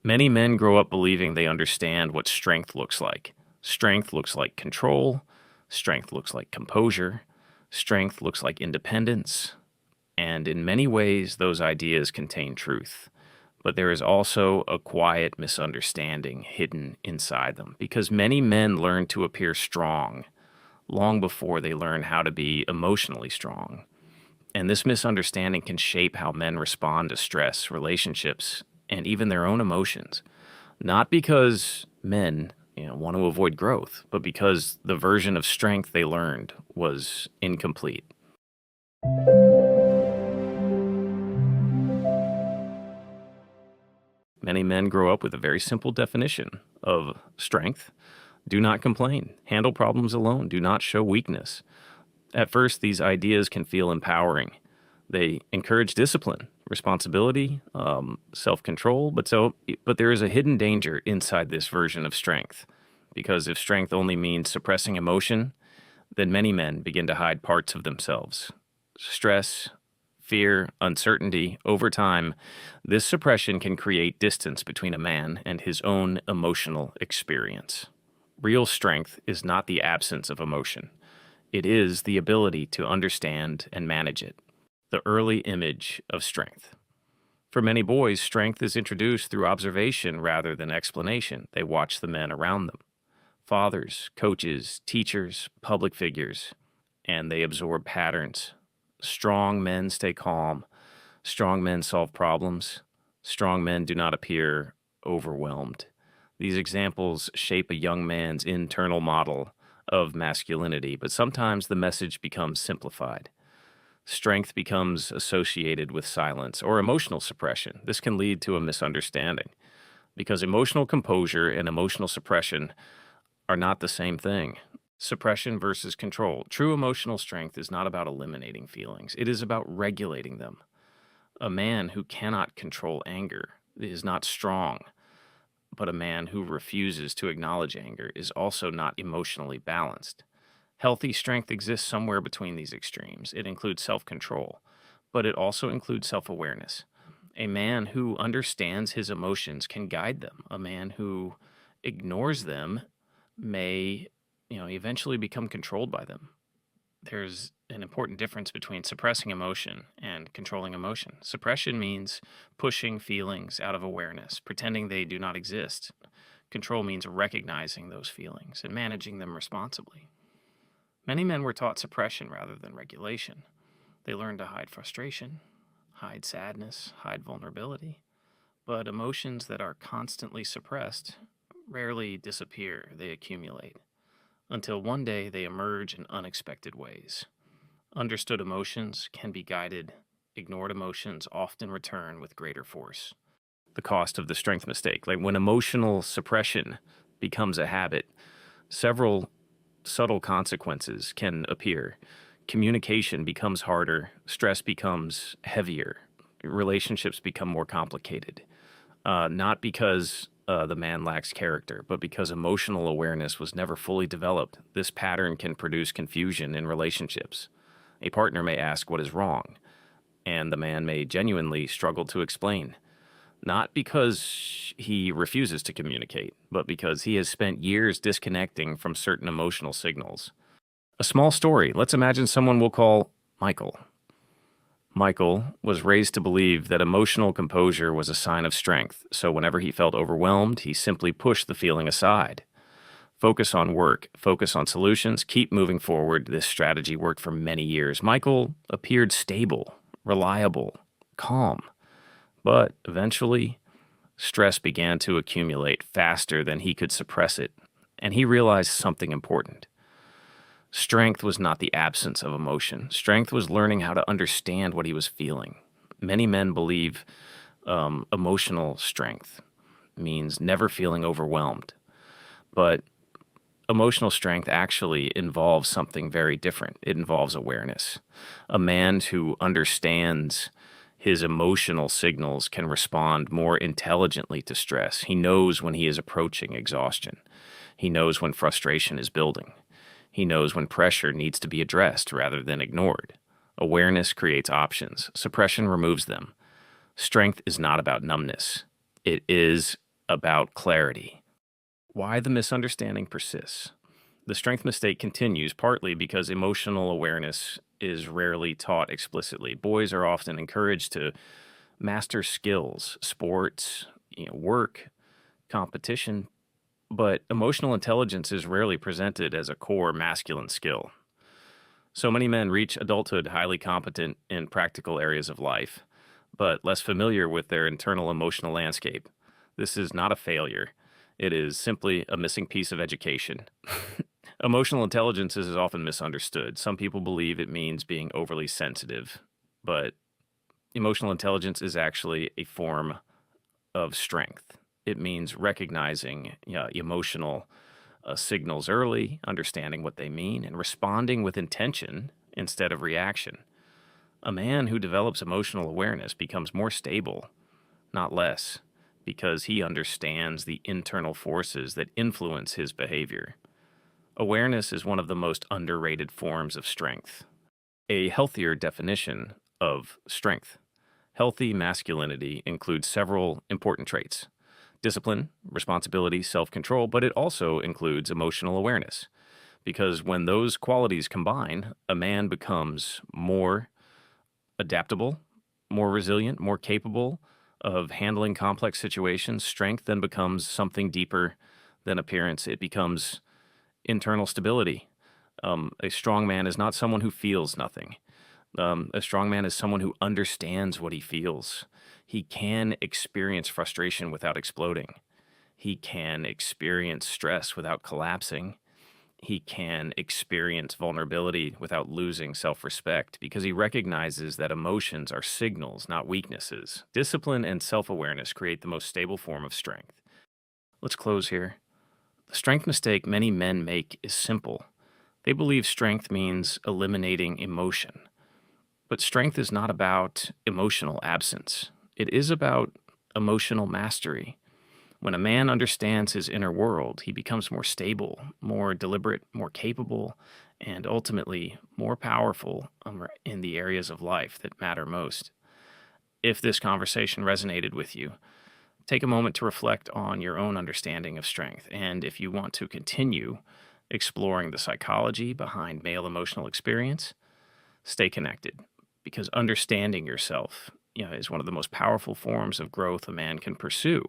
Many men grow up believing they understand what strength looks like. Strength looks like control. Strength looks like composure. Strength looks like independence. And in many ways, those ideas contain truth. But there is also a quiet misunderstanding hidden inside them, because many men learn to appear strong long before they learn how to be emotionally strong. And this misunderstanding can shape how men respond to stress, relationships, and even their own emotions. Not because men, want to avoid growth, but because the version of strength they learned was incomplete. Many men grow up with a very simple definition of strength. Do not complain. Handle problems alone. Do not show weakness. At first, these ideas can feel empowering. They encourage discipline, responsibility, self-control, but there is a hidden danger inside this version of strength. Because if strength only means suppressing emotion, then many men begin to hide parts of themselves. Stress, fear, uncertainty, over time, this suppression can create distance between a man and his own emotional experience. Real strength is not the absence of emotion. It is the ability to understand and manage it. The early image of strength. For many boys, strength is introduced through observation rather than explanation. They watch the men around them. Fathers, coaches, teachers, public figures, and they absorb patterns. Strong men stay calm. Strong men solve problems. Strong men do not appear overwhelmed. These examples shape a young man's internal model of masculinity, but sometimes the message becomes simplified. Strength becomes associated with silence or emotional suppression. This can lead to a misunderstanding because emotional composure and emotional suppression are not the same thing. Suppression versus control. True emotional strength is not about eliminating feelings. It is about regulating them. A man who cannot control anger is not strong, but a man who refuses to acknowledge anger is also not emotionally balanced. Healthy strength exists somewhere between these extremes. It includes self-control, but it also includes self-awareness. A man who understands his emotions can guide them. A man who ignores them may, eventually become controlled by them. There's an important difference between suppressing emotion and controlling emotion. Suppression means pushing feelings out of awareness, pretending they do not exist. Control means recognizing those feelings and managing them responsibly. Many men were taught suppression rather than regulation. They learned to hide frustration, hide sadness, hide vulnerability. But emotions that are constantly suppressed rarely disappear, they accumulate, until one day they emerge in unexpected ways. Understood emotions can be guided. Ignored emotions often return with greater force. The cost of the strength mistake. Like when emotional suppression becomes a habit, several subtle consequences can appear. Communication becomes harder. Stress becomes heavier. Relationships become more complicated. Not because the man lacks character, but because emotional awareness was never fully developed. This pattern can produce confusion in relationships. A partner may ask what is wrong, and the man may genuinely struggle to explain. Not because he refuses to communicate, but because he has spent years disconnecting from certain emotional signals. A small story. Let's imagine someone we'll call Michael. Michael was raised to believe that emotional composure was a sign of strength, so whenever he felt overwhelmed, he simply pushed the feeling aside. Focus on work, focus on solutions, keep moving forward. This strategy worked for many years. Michael appeared stable, reliable, calm. But eventually, stress began to accumulate faster than he could suppress it, and he realized something important. Strength was not the absence of emotion. Strength was learning how to understand what he was feeling. Many men believe emotional strength means never feeling overwhelmed, but emotional strength actually involves something very different. It involves awareness. A man who understands his emotional signals can respond more intelligently to stress. He knows when he is approaching exhaustion. He knows when frustration is building. He knows when pressure needs to be addressed rather than ignored. Awareness creates options. Suppression removes them. Strength is not about numbness. It is about clarity. Why the misunderstanding persists. The strength mistake continues partly because emotional awareness is rarely taught explicitly. Boys are often encouraged to master skills, sports, work, competition, but emotional intelligence is rarely presented as a core masculine skill. So many men reach adulthood highly competent in practical areas of life, but less familiar with their internal emotional landscape. This is not a failure. It is simply a missing piece of education. Emotional intelligence is often misunderstood. Some people believe it means being overly sensitive, but emotional intelligence is actually a form of strength. It means recognizing emotional signals early, understanding what they mean, and responding with intention instead of reaction. A man who develops emotional awareness becomes more stable, not less, because he understands the internal forces that influence his behavior. Awareness is one of the most underrated forms of strength. A healthier definition of strength. Healthy masculinity includes several important traits: discipline, responsibility, self-control, but it also includes emotional awareness. Because when those qualities combine, a man becomes more adaptable, more resilient, more capable of handling complex situations. Strength then becomes something deeper than appearance. It becomes internal stability. A strong man is not someone who feels nothing. A strong man is someone who understands what he feels. He can experience frustration without exploding. He can experience stress without collapsing. He can experience vulnerability without losing self-respect because he recognizes that emotions are signals, not weaknesses. Discipline and self-awareness create the most stable form of strength. Let's close here. The strength mistake many men make is simple. They believe strength means eliminating emotion. But strength is not about emotional absence. It is about emotional mastery. When a man understands his inner world, he becomes more stable, more deliberate, more capable, and ultimately more powerful in the areas of life that matter most. If this conversation resonated with you, take a moment to reflect on your own understanding of strength. And if you want to continue exploring the psychology behind male emotional experience, stay connected, because understanding yourself, is one of the most powerful forms of growth a man can pursue.